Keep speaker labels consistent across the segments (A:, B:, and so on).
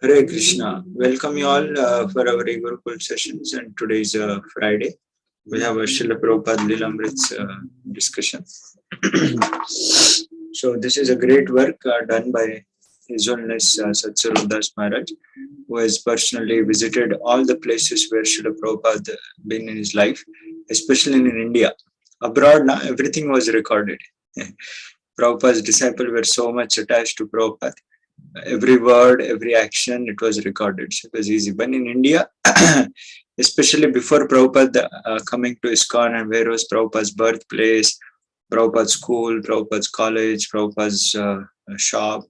A: Hare Krishna. Welcome you all for our e-Gurukula sessions, and today is Friday. We have a Srila Prabhupada Lilamrita's discussion. So this is a great work done by His Holiness Satsvarup Das Maharaj, who has personally visited all the places where Srila Prabhupada been in his life, especially in India. Abroad, now everything was recorded. Prabhupada's disciples were so much attached to Prabhupada. Every word, every action, it was recorded. So it was easy. But in India, especially before Prabhupada coming to ISKCON, and where was Prabhupada's birthplace, Prabhupada's school, Prabhupada's college, Prabhupada's shop,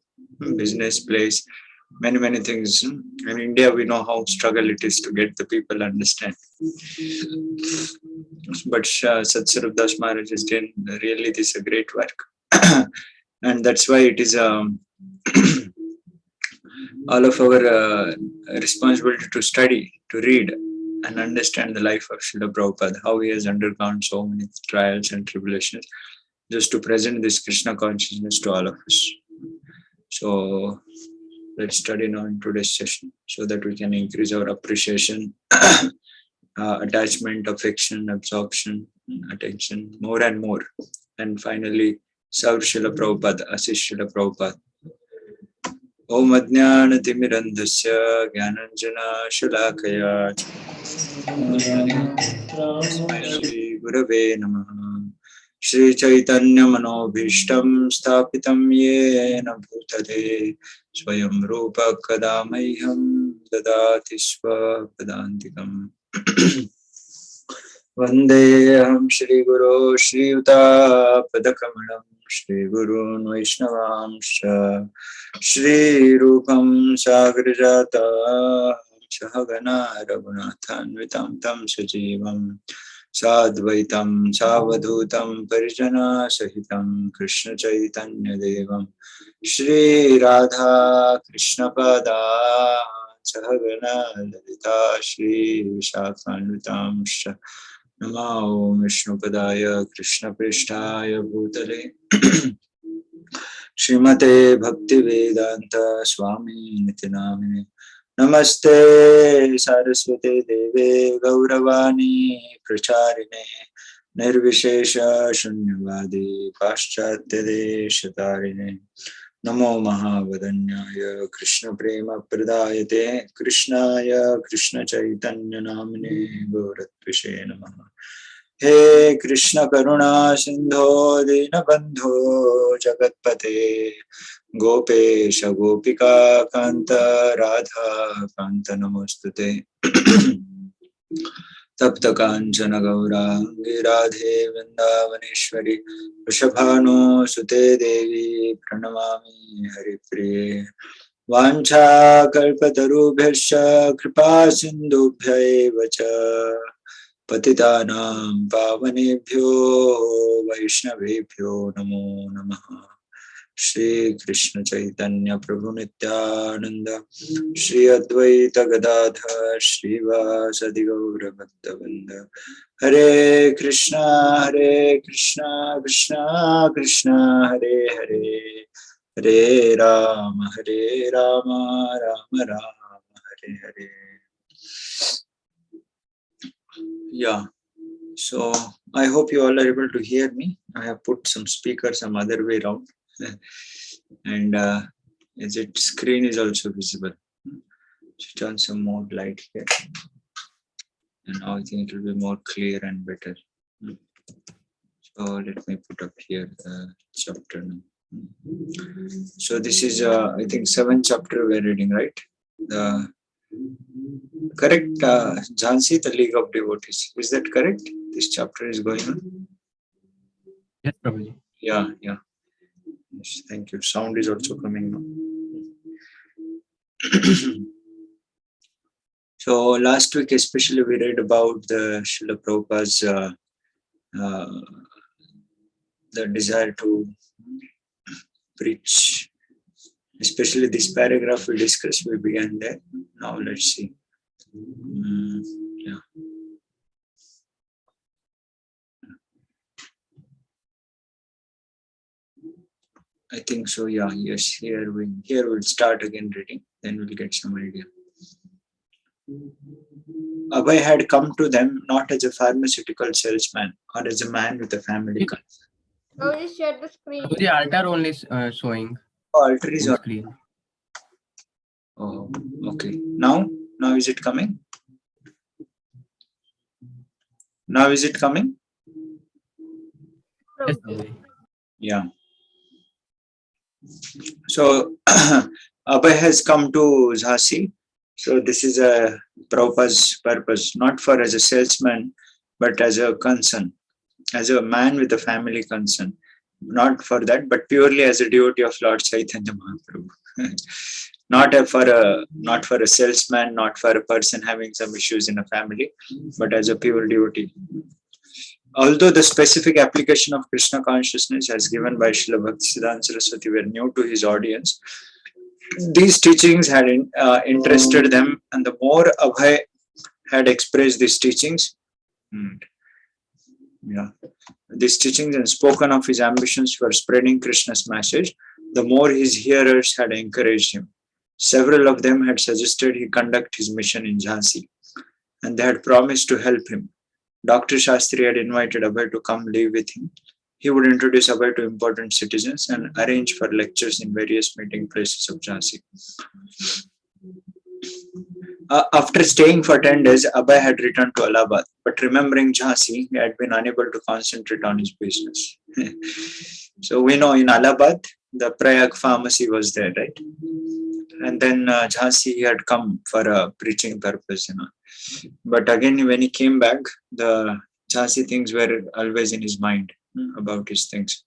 A: business place, many things. In India, we know how struggle it is to get the people understand. But Satsvarup Das Maharaj is doing really this a great work. And that's why it is all of our responsibility to study, to read, and understand the life of Srila Prabhupada, how he has undergone so many trials and tribulations, just to present this Krishna consciousness to all of us. So let's study now in today's session, so that we can increase our appreciation, attachment, affection, absorption, attention, more and more. And finally, serve Srila Prabhupada, assist Srila Prabhupada. Om Ajnanatimirandhasya Jnananjana Shalakaya Shri Gurave Namaha Shri Chaitanya Manobhishtam Sthapitam Yena Bhutale Swayam Rupa Kadamayham Dadati Swapadantikam Vandeham Shri Guru Shri Yuta Padakamalam Shri Gurun Vaishnavamsha Shri Rupam Sagrajata Sahagana Raghunathanvitam Tam Sajivam Sadvaitam Savadhutam Parijana Sahitam Krishna Chaitanya Devam Shri Radha Krishna Pada Sahagana Lalita Shri Vishakhanvitam Namo Vishnupadaya Krishna Prishtaya Bhutale Srimate Bhaktivedanta Swami Nitinamine Namaste Saraswate Deve Gauravani Pracharine Nirvishesha Shunyavadi Paschatya Deshatarine Namo Mahavadanyaya Krishna Prema Pradayate Krishnaya Krishna Chaitanya Namine Gauratvishe Namaha He Krishna Karuna Sindho Dinabandho Jagatpate Gopesha Gopika Kanta Radha Kanta Namostute Tapta Kanchana Gaurangi Radhe Vrindavaneshwari Vrishabhanu Sute Devi Pranamami Haripriye Vancha Kalpatarubhyascha Kripa Sindhubhya Vacha Patitanam Pavanebhyo Vaishnavebhyo Namo Namaha Shri Krishna Chaitanya Prabhu Nityananda Shri Advaita Gadadhar Shri Vasadi Gaura Bhaktavrinda Hare Krishna Krishna Krishna Hare Hare Hare Rama Rama Rama Hare Hare. Yeah, so I hope you all are able to hear me. I have put some speakers some other way around. And is it screen is also visible. Switch on some more light here, and now I think it will be more clear and better. So let me put up here the chapter now. So this is I think 7th chapter we're reading, right? The correct Jhansi, the League of Devotees, is that correct? This chapter is going on.
B: Yes, Prabhuji.
A: Yeah. Yes, thank you. Sound is also coming now. So last week especially we read about the Srila Prabhupada's the desire to preach. Especially this paragraph we discussed, we began there. Now let's see. Yeah. I think so. Yeah. Yes. Here we'll start again reading. Then we'll get some idea. Abhay had come to them not as a pharmaceutical salesman or as a man with a family concern.
C: Oh, just share the screen.
B: The altar only is showing
A: Oh, altar is
B: in
A: on.
B: screen.
A: Oh, okay. Now is it coming? Now is it coming?
B: Yes, Prabhuji.
A: Yeah. So Abhay has come to Jhansi. So this is a Prabhupada's purpose, not for as a salesman, but as a concern, as a man with a family concern. Not for that, but purely as a devotee of Lord Chaitanya Mahaprabhu. Not for a salesman, not for a person having some issues in a family, but as a pure devotee. Although the specific application of Krishna consciousness as given by Srila Bhaktisiddhanta Saraswati were new to his audience, these teachings had interested them, and the more Abhay had expressed these teachings, these teachings and spoken of his ambitions for spreading Krishna's message, the more his hearers had encouraged him. Several of them had suggested he conduct his mission in Jhansi, and they had promised to help him. Dr. Shastri had invited Abhay to come live with him. He would introduce Abhay to important citizens and arrange for lectures in various meeting places of Jhansi. After staying for 10 days, Abhay had returned to Allahabad, but remembering Jhansi, he had been unable to concentrate on his business. So we know in Allahabad, the Prayag pharmacy was there, right? And then Jhansi, he had come for a preaching purpose, But again, when he came back, the Jhansi things were always in his mind about his things.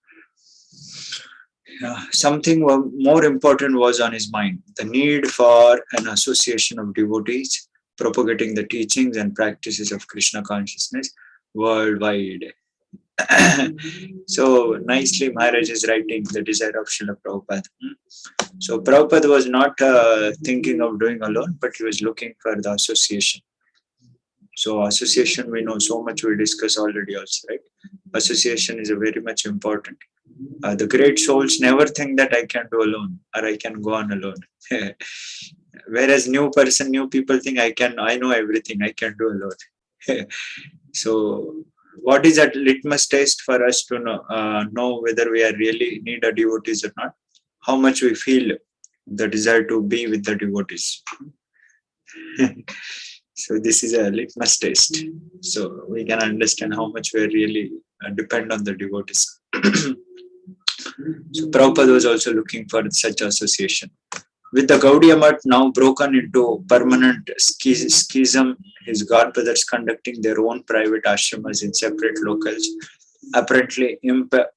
A: Something more important was on his mind, the need for an association of devotees propagating the teachings and practices of Krishna consciousness worldwide. So nicely Maharaj is writing the desire of Srila Prabhupada. So Prabhupada was not thinking of doing alone, but he was looking for the association. So association, we know so much, we discuss already also, right? Association is a very much important. The great souls never think that I can do alone or I can go on alone. Whereas new people think I know everything, I can do alone. So what is that litmus test for us to know whether we are really need a devotees or not? How much we feel the desire to be with the devotees. So this is a litmus test. So we can understand how much we really depend on the devotees. So Prabhupada was also looking for such association. With the Gaudiya Math now broken into permanent schism, his godbrothers conducting their own private ashramas in separate locales, apparently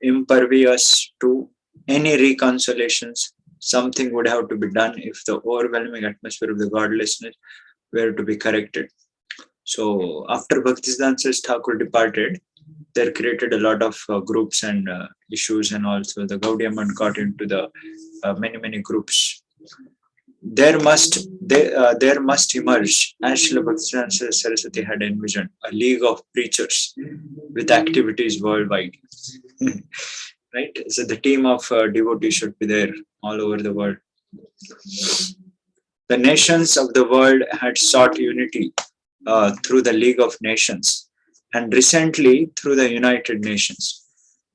A: impervious to any reconciliations, something would have to be done if the overwhelming atmosphere of the godlessness were to be corrected. So after Bhaktisiddhanta Thakur departed, there created a lot of groups and issues, and also the Gaudiya Math got into the many groups. There must emerge, as Srila Bhaktisiddhanta Saraswati had envisioned, a league of preachers with activities worldwide. Right? So the team of devotees should be there all over the world. The nations of the world had sought unity through the League of Nations, and recently through the United Nations.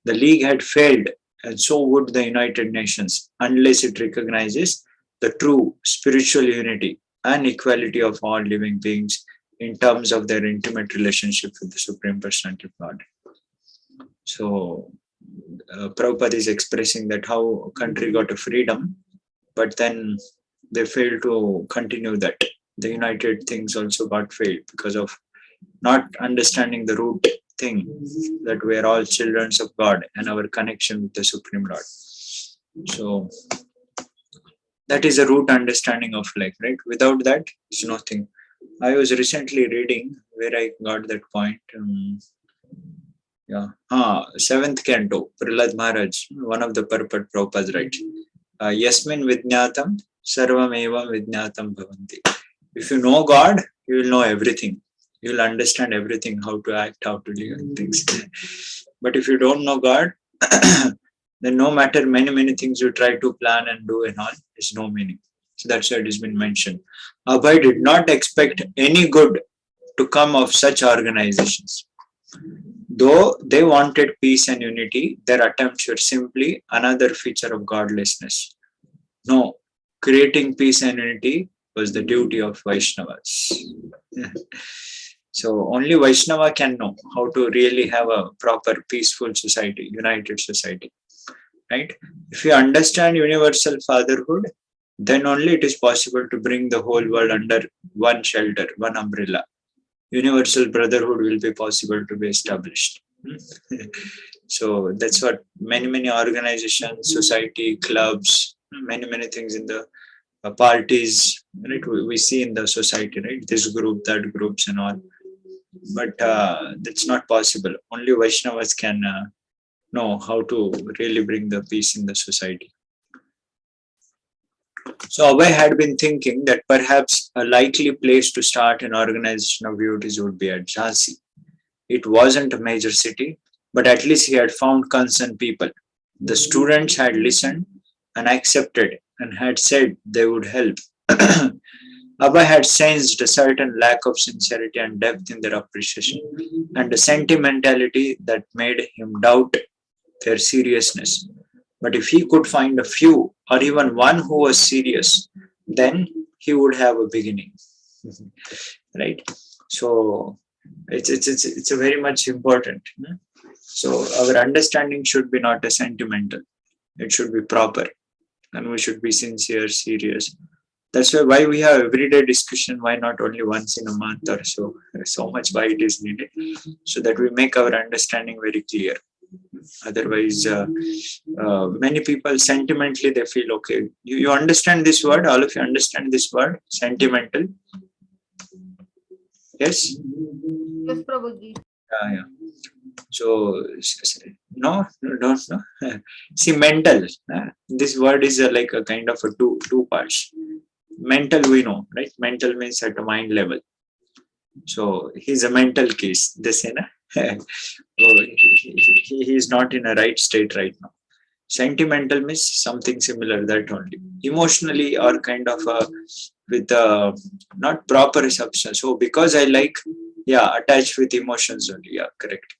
A: The League had failed, and so would the United Nations, unless it recognizes the true spiritual unity and equality of all living beings in terms of their intimate relationship with the Supreme Personality of God. So Prabhupada is expressing that how a country got a freedom, but then they failed to continue that. The United things also got failed because of not understanding the root thing, that we are all children of God and our connection with the Supreme Lord. So that is a root understanding of life, right? Without that, is nothing. I was recently reading where I got that point. Seventh canto, Prahlad Maharaj, one of the Purport Prabhupada writes, Yasmin Vidnyatam, Sarvam Evam Vidnyatam Bhavanti. If you know God, you will know everything. You will understand everything, how to act, how to live, and things. But if you don't know God, then no matter many things you try to plan and do and all, there's no meaning. So that's why it has been mentioned. Abhay did not expect any good to come of such organizations. Though they wanted peace and unity, their attempts were simply another feature of godlessness. No, creating peace and unity was the duty of Vaishnavas. So only Vaishnava can know how to really have a proper peaceful society, united society. Right? If you understand universal fatherhood, then only it is possible to bring the whole world under one shelter, one umbrella. Universal brotherhood will be possible to be established. So that's what many organizations, society, clubs, many things in the parties, right? We see in the society, right? This group, that groups, and all. But that's not possible. Only Vaishnavas can know how to really bring the peace in the society. So Abhay had been thinking that perhaps a likely place to start an organization of devotees would be at Jhansi. It wasn't a major city, but at least he had found concerned people. The students had listened and accepted and had said they would help. Abhay had sensed a certain lack of sincerity and depth in their appreciation and a sentimentality that made him doubt their seriousness. But if he could find a few or even one who was serious, then he would have a beginning. Right? So it's a very much important. So our understanding should be not a sentimental. It should be proper. And we should be sincere, serious. That's why we have everyday discussion. Why not only once in a month or so? So much why it is needed, so that we make our understanding very clear. Otherwise, many people sentimentally they feel okay. You understand this word? All of you understand this word? Sentimental? Yes?
C: Yes, Prabhuji.
A: Yeah. So, no, don't know. See, mental. This word is like a kind of a two parts. Mental, we know, right? Mental means at a mind level. So he's a mental case. This, he is not in a right state right now. Sentimental means something similar, that only. Emotionally or kind of with not proper substance. So because I like, attached with emotions only. Yeah, correct.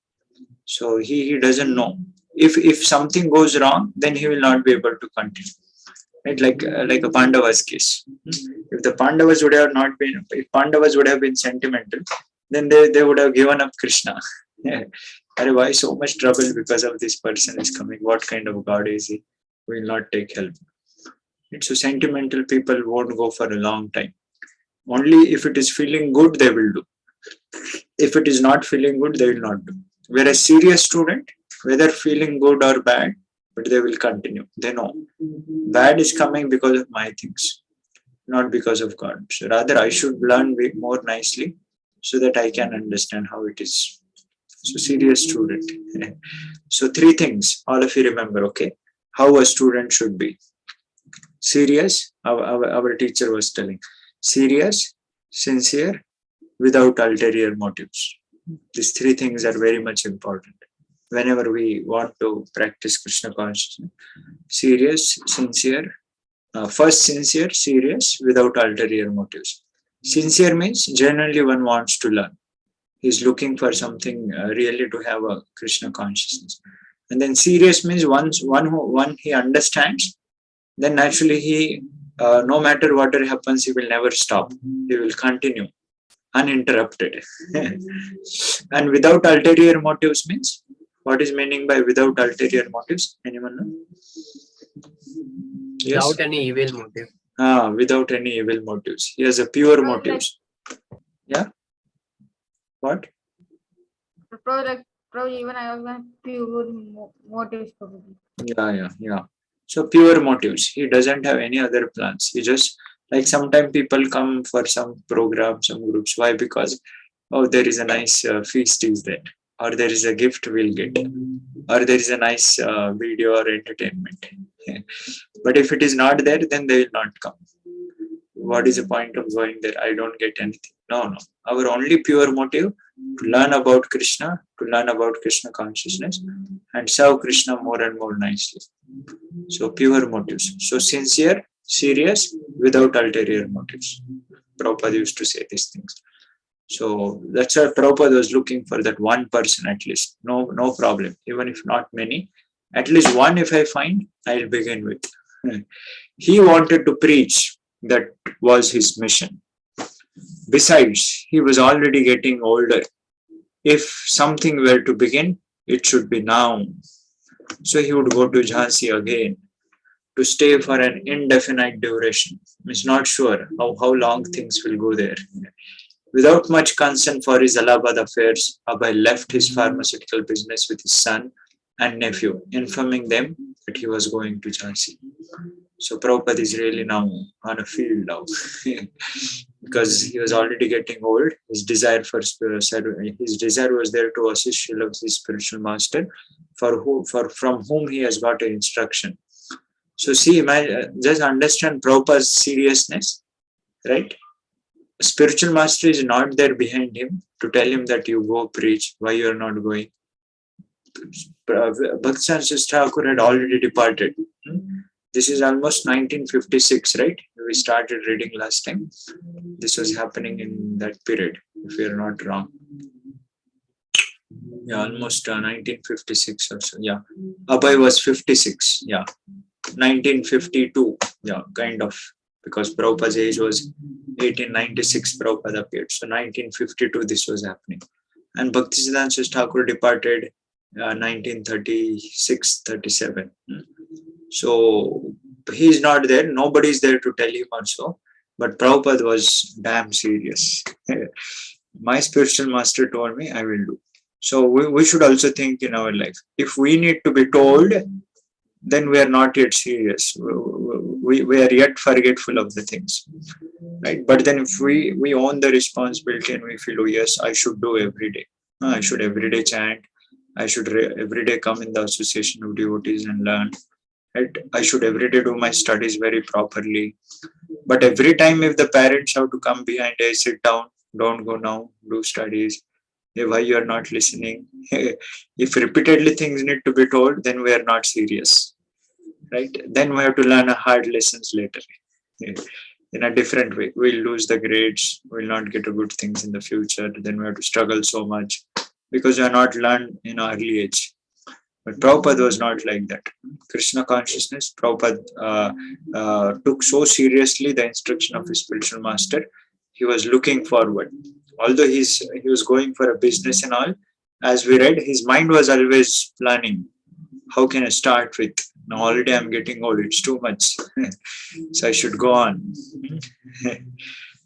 A: So he doesn't know. If something goes wrong, then he will not be able to continue. Right, like a Pandavas case. If the Pandavas would have not been, if Pandavas would have been sentimental, then they would have given up Krishna. Why so much trouble because of this person is coming? What kind of God is he? Will not take help. So sentimental people won't go for a long time. Only if it is feeling good, they will do. If it is not feeling good, they will not do. Whereas serious student, whether feeling good or bad, but they will continue. They know bad is coming because of my things, not because of God. So rather, I should learn more nicely so that I can understand how it is. So serious student. So three things, all of you remember, okay? How a student should be. Serious, our teacher was telling. Serious, sincere, without ulterior motives. These three things are very much important. Whenever we want to practice Krishna consciousness, serious, sincere, first sincere, serious, without ulterior motives. Sincere means genuinely one wants to learn. He's looking for something really to have a Krishna consciousness. And then serious means one he understands, then naturally he, no matter whatever happens, he will never stop. He will continue uninterrupted. And without ulterior motives means, what is meaning by without ulterior motives? Anyone know? Yes.
B: Without any evil motive.
A: Without any evil motives. He has a pure motives. Yeah. What?
C: Probably even I was going pure motives probably.
A: Yeah. So pure motives. He doesn't have any other plans. He just, like sometimes people come for some program, some groups. Why? Because, there is a nice feast is there, or there is a gift we'll get, or there is a nice video or entertainment. But if it is not there, then they will not come. What is the point of going there? I don't get anything. No. Our only pure motive To learn about Krishna, to learn about Krishna consciousness, and serve Krishna more and more nicely. So pure motives. So sincere, serious, without ulterior motives. Prabhupada used to say these things. So that's why Prabhupada was looking for that one person at least. No problem. Even if not many, at least one if I find, I'll begin with. He wanted to preach. That was his mission. Besides, he was already getting older. If something were to begin, it should be now. So he would go to Jhansi again to stay for an indefinite duration. He's not sure how long things will go there. Without much concern for his Allahabad affairs, Abhay left his pharmaceutical business with his son and nephew, informing them that he was going to Jhansi. So Prabhupada is really now on a field now. Because he was already getting old. His desire was there to assist Srila, his spiritual master, from whom he has got an instruction. So see, just understand Prabhupada's seriousness, right? Spiritual master is not there behind him to tell him that you go preach, why you are not going. Bhakti Thakur had already departed. This is almost 1956, right? We started reading last time. This was happening in that period, if we are not wrong. Yeah, almost 1956 or so. Yeah, Abhay was 56. Yeah, 1952. Yeah, kind of, because Prabhupada's age was 1896. Prabhupada appeared, so 1952 this was happening, and Bhaktisiddhanta Thakur departed 1936-37. So he's not there. Nobody is there to tell him also. But Prabhupada was damn serious. My spiritual master told me, I will do. So we should also think in our life. If we need to be told, then we are not yet serious. We are yet forgetful of the things. Right? But then if we own the responsibility and we feel, oh yes, I should do every day. I should every day chant. I should every day come in the association of devotees and learn. Right? I should every day do my studies very properly. But every time if the parents have to come behind, hey, sit down, don't go now, do studies. Hey, why you are not listening? If repeatedly things need to be told, then we are not serious. Right? Then we have to learn hard lessons later. In a different way. We'll lose the grades, we'll not get good things in the future. Then we have to struggle so much because we are not learned in an early age. But Prabhupada was not like that. Krishna consciousness, Prabhupada took so seriously the instruction of his spiritual master. He was looking forward. Although he was going for a business and all, as we read, his mind was always planning. How can I start with? Now already I'm getting old, it's too much. So I should go on.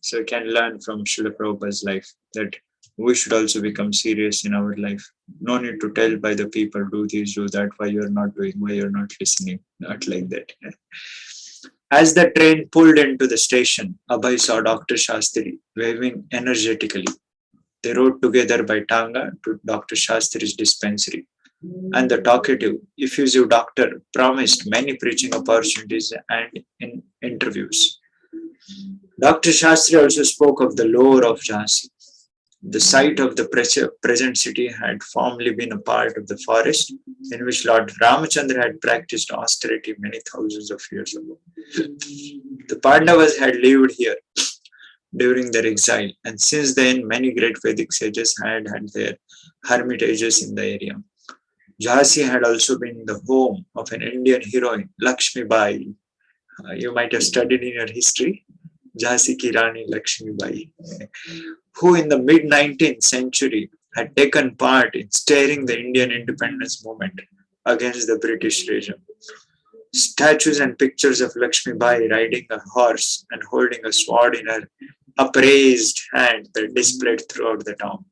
A: So we can learn from Srila Prabhupada's life that we should also become serious in our life. No need to tell by the people, do this, do that, why you're not doing, why you're not listening. Not like that. As the train pulled into the station, Abhay saw Dr. Shastri waving energetically. They rode together by Tanga to Dr. Shastri's dispensary. And the talkative, effusive doctor promised many preaching opportunities and in interviews. Dr. Shastri also spoke of the lore of Jhansi. The site of the present city had formerly been a part of the forest in which Lord Ramachandra had practiced austerity many thousands of years ago. The Pandavas had lived here during their exile, and since then many great Vedic sages had their hermitages in the area. Jhansi had also been the home of an Indian heroine, Lakshmi Bai. You might have studied in your history, Jhansi ki Rani Lakshmi Bai, who in the mid-19th century had taken part in steering the Indian independence movement against the British regime. Statues and pictures of Lakshmi Bai riding a horse and holding a sword in her upraised hand were displayed throughout the town.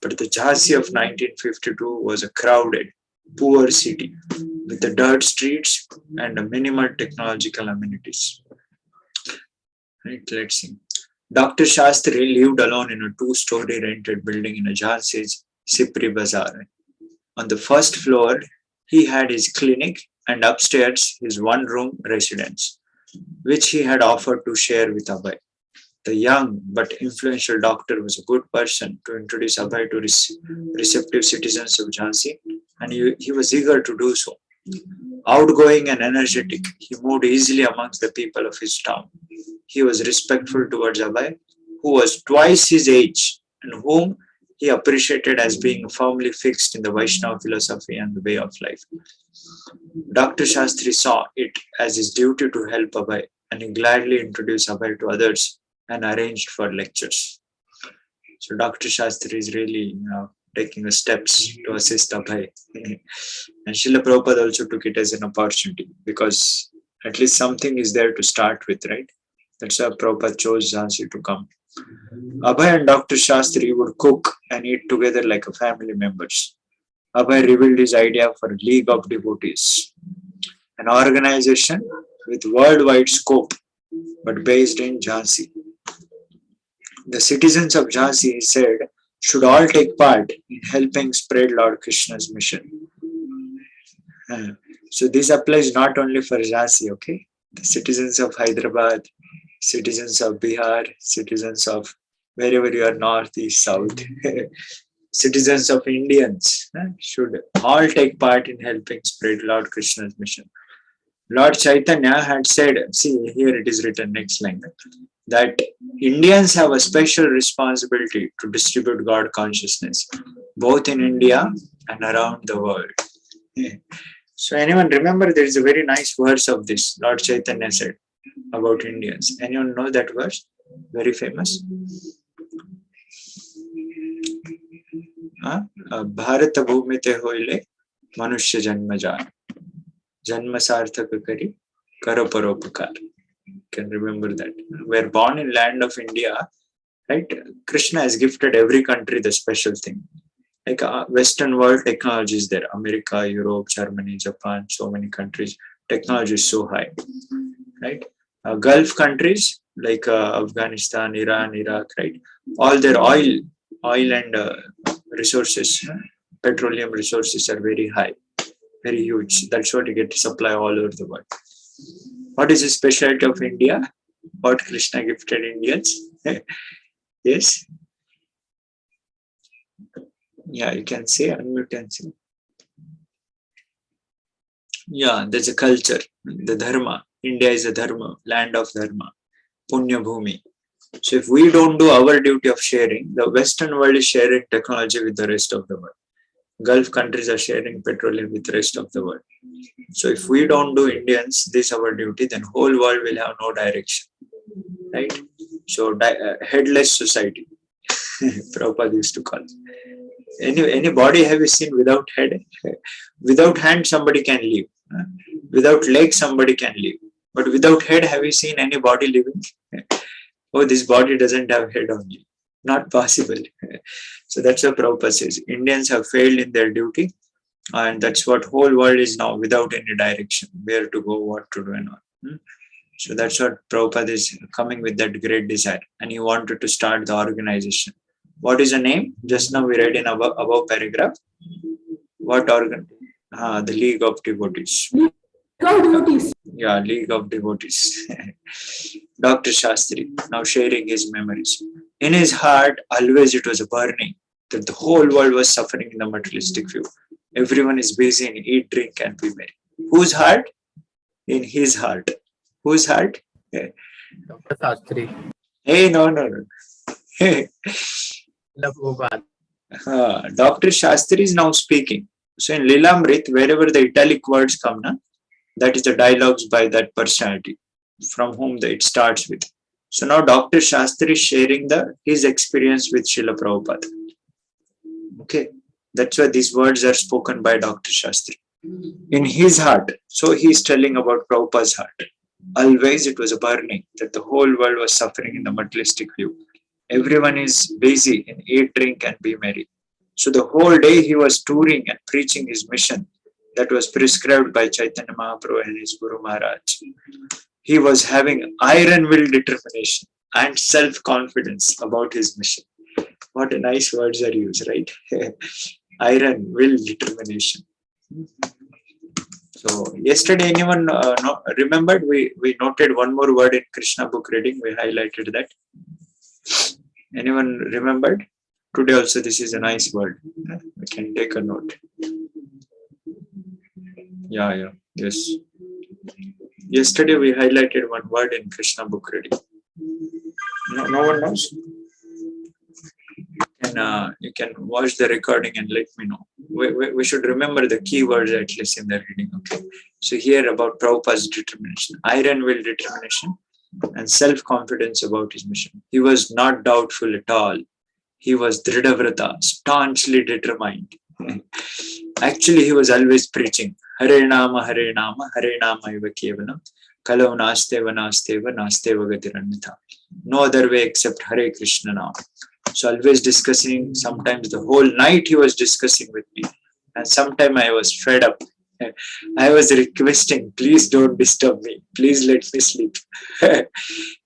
A: But the Jhansi of 1952 was a crowded, poor city with the dirt streets and a minimal technological amenities. Right, let's see. Dr. Shastri lived alone in a 2-story rented building in a Jhansi's Sipri Bazaar. On the first floor, he had his clinic and upstairs his one-room residence, which he had offered to share with Abhay. the young but influential doctor was a good person to introduce Abhay to receptive citizens of Jhansi, and he was eager to do so. Outgoing and energetic, he moved easily amongst the people of his town. He was respectful towards Abhay, who was twice his age and whom he appreciated as being firmly fixed in the Vaishnava philosophy and the way of life. Dr. Shastri saw it as his duty to help Abhay, and he gladly introduced Abhay to others and arranged for lectures. So Dr. Shastri is really taking the steps to assist Abhay. And Srila Prabhupada also took it as an opportunity, because at least something is there to start with, right? That's why Prabhupada chose Jhansi to come. Abhay and Dr. Shastri would cook and eat together like a family members. Abhay revealed his idea for a League of Devotees, an organization with worldwide scope but based in Jhansi. The citizens of Jhansi, he said, should all take part in helping spread Lord Krishna's mission. So this applies not only for Jhansi, okay? The citizens of Hyderabad, citizens of Bihar, citizens of wherever you are, north, east, south, citizens of Indians should all take part in helping spread Lord Krishna's mission. Lord Chaitanya had said, see here it is written, next line, that Indians have a special responsibility to distribute God consciousness, both in India and around the world. So anyone remember, there is a very nice verse of this, Lord Chaitanya said about Indians. Anyone know that verse? Very famous. Bharat bhumi te hoile manushya janma jaan, janma sarthak kari karo paropakar. Can remember that. We are born in land of India, right? Krishna has gifted every country the special thing. Like Western world technology is there. America, Europe, Germany, Japan, so many countries. Technology is so high, right? Gulf countries like Afghanistan, Iran, Iraq, right? All their oil and resources, petroleum resources are very high, very huge. That's what you get to supply all over the world. What is the specialty of India? What Krishna gifted Indians? Yes. Yeah, you can say, unmute and say. Yeah, there's a culture, the dharma. India is a dharma, land of dharma, punya bhumi. So if we don't do our duty of sharing, the Western world is sharing technology with the rest of the world. Gulf countries are sharing petroleum with the rest of the world. So if we don't do Indians this our duty, then whole world will have no direction, right? So headless society, Prabhupada used to call it. Any body have you seen without head? Without hand somebody can live. Without leg somebody can live. But without head, have you seen any body living? Oh, this body doesn't have head only. Not possible. So that's what Prabhupada says. Indians have failed in their duty, and that's what whole world is now, without any direction, where to go, what to do and all. So that's what Prabhupada is coming with, that great desire, and he wanted to start the organization. What is the name? Just now we read in above paragraph. What organ? The League of Devotees. Yeah, League of Devotees. Dr. Shastri, now sharing his memories. In his heart, always it was a burning that the whole world was suffering in the materialistic view. Everyone is busy in eat, drink, and be merry. Whose heart? In his heart. Whose heart?
B: Dr. Shastri.
A: Hey, no.
B: Prabhupada.
A: Dr. Shastri is now speaking. So in Lilamrita, wherever the italic words come, that is the dialogues by that personality from whom it starts with. So now Dr. Shastri is sharing his experience with Srila Prabhupada. Okay, that's why these words are spoken by Dr. Shastri. In his heart, so he is telling about Prabhupada's heart. Always it was a burning that the whole world was suffering in the materialistic view. Everyone is busy in eat, drink, and be merry. So the whole day he was touring and preaching his mission that was prescribed by Chaitanya Mahaprabhu and his Guru Maharaj. He was having iron-will determination and self-confidence about his mission. What a nice words are used, right? Iron-will determination. So yesterday, anyone remembered? We noted one more word in Krishna book reading. We highlighted that. Anyone remembered? Today also this is a nice word. We can take a note. Yeah. Yes. Yesterday we highlighted one word in Krishna book reading. No one knows? You can watch the recording and let me know. We should remember the key words at least in the reading. Okay. So here about Prabhupada's determination, iron will determination, and self-confidence about his mission. He was not doubtful at all. He was Dridhavrata, staunchly determined. Actually, he was always preaching. Hare Nama, Hare Nama, Hare Nama Iva Kevalam, Kalau Nasteva Nasteva, Nasteva Gatirannitha. No other way except Hare Krishna Nama. So always discussing, sometimes the whole night he was discussing with me. And sometime I was fed up. I was requesting, please don't disturb me. Please let me sleep.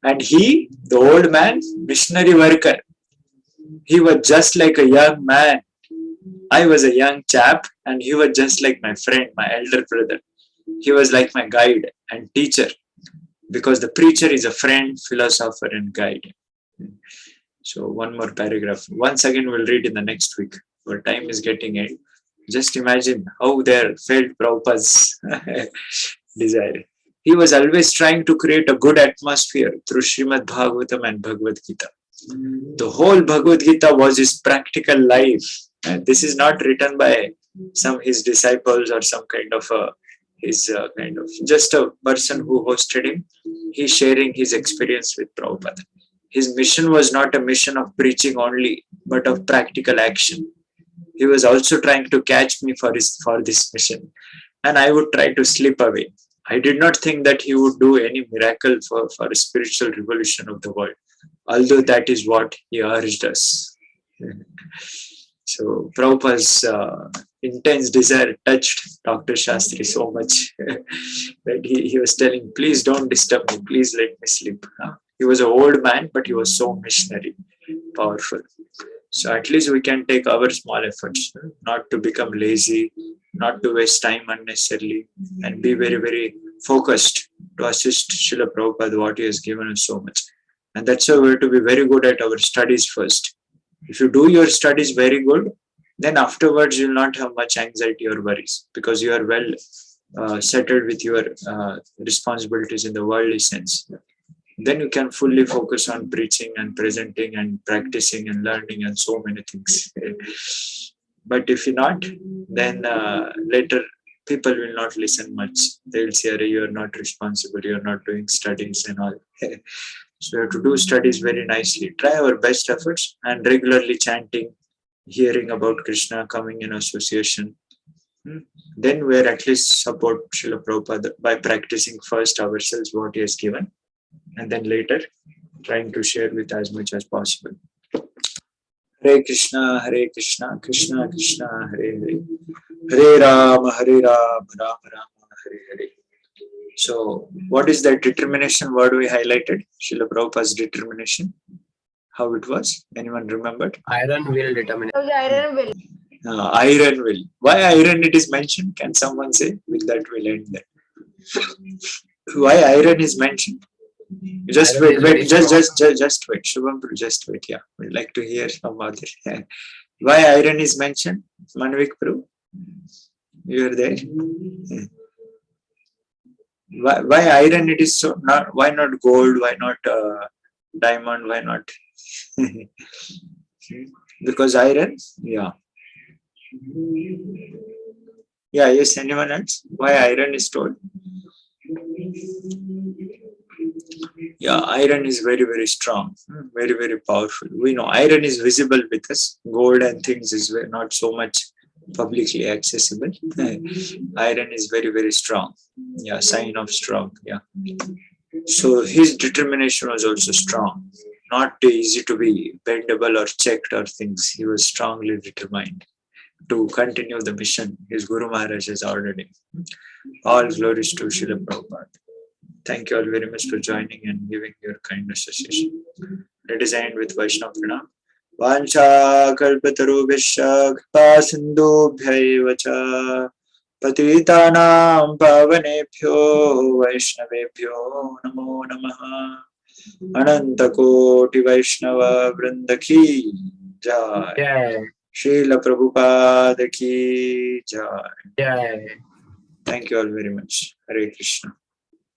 A: And he, the old man, missionary worker, he was just like a young man. I was a young chap and he was just like my friend, my elder brother. He was like my guide and teacher, because the preacher is a friend, philosopher and guide. So one more paragraph. Once again, we'll read in the next week. Our time is getting end. Just imagine how there felt Prabhupada's desire. He was always trying to create a good atmosphere through Srimad Bhagavatam and Bhagavad Gita. The whole Bhagavad Gita was his practical life. And this is not written by some his disciples or some kind of just a person who hosted him. He's sharing his experience with Prabhupada. His mission was not a mission of preaching only, but of practical action. He was also trying to catch me for this mission, and I would try to slip away. I did not think that he would do any miracle for a spiritual revolution of the world, although that is what he urged us. So Prabhupada's intense desire touched Dr. Shastri so much that he was telling, please don't disturb me, please let me sleep. He was an old man, but he was so missionary, powerful. So at least we can take our small efforts, not to become lazy, not to waste time unnecessarily, and be very, very focused to assist Srila Prabhupada, what he has given us so much. And that's why we have to be very good at our studies first. If you do your studies very good, then afterwards you will not have much anxiety or worries, because you are well settled with your responsibilities in the worldly sense. Then you can fully focus on preaching and presenting and practicing and learning and so many things. But if you're not, then later people will not listen much. They will say, you are not responsible, you are not doing studies and all. So we have to do studies very nicely. Try our best efforts and regularly chanting, hearing about Krishna, coming in association. Then we are at least support Srila Prabhupada by practicing first ourselves what he has given, and then later trying to share with as much as possible. Hare Krishna, Krishna Krishna, Hare Hare, Hare Rama, Rama Rama, Hare Hare. So what is that determination word we highlighted? Srila Prabhupada's determination. How it was? Anyone remembered?
B: Iron will determine.
C: So the iron will.
A: Iron will. Why iron it is mentioned? Can someone say? With that we'll end there. Why iron is mentioned? Just
B: Iron
A: wait,
B: is
A: just wait. Shubham, just wait. Yeah, we'd like to hear from others. Why iron is mentioned? Manvik Prabhu, you are there. Why iron it is so? Not why not gold? Why not diamond? Why not? Because iron. Yeah. Yeah. Yes. Anyone else? Why iron is told? Yeah, iron is very, very strong, very, very powerful. We know iron is visible with us. Gold and things is not so much publicly accessible. Iron is very, very strong. Yeah, sign of strong. Yeah. So his determination was also strong. Not easy to be bendable or checked or things. He was strongly determined to continue the mission his Guru Maharaj has ordered him. All glories to Srila Prabhupada. Thank you all very much for joining and giving your kind association. Let us end with Vaishnava Pranam. Vancha kalpatarubhishya kripa sindhubhyaiva cha patitanam pavanebhyo vaishnavebhyo namo namaha. Ananta Koti Vaishnava Vrinda ki jai.
B: Jai.
A: Srila Prabhupada ki jai.
B: Jai.
A: Thank you all very much. Hare Krishna.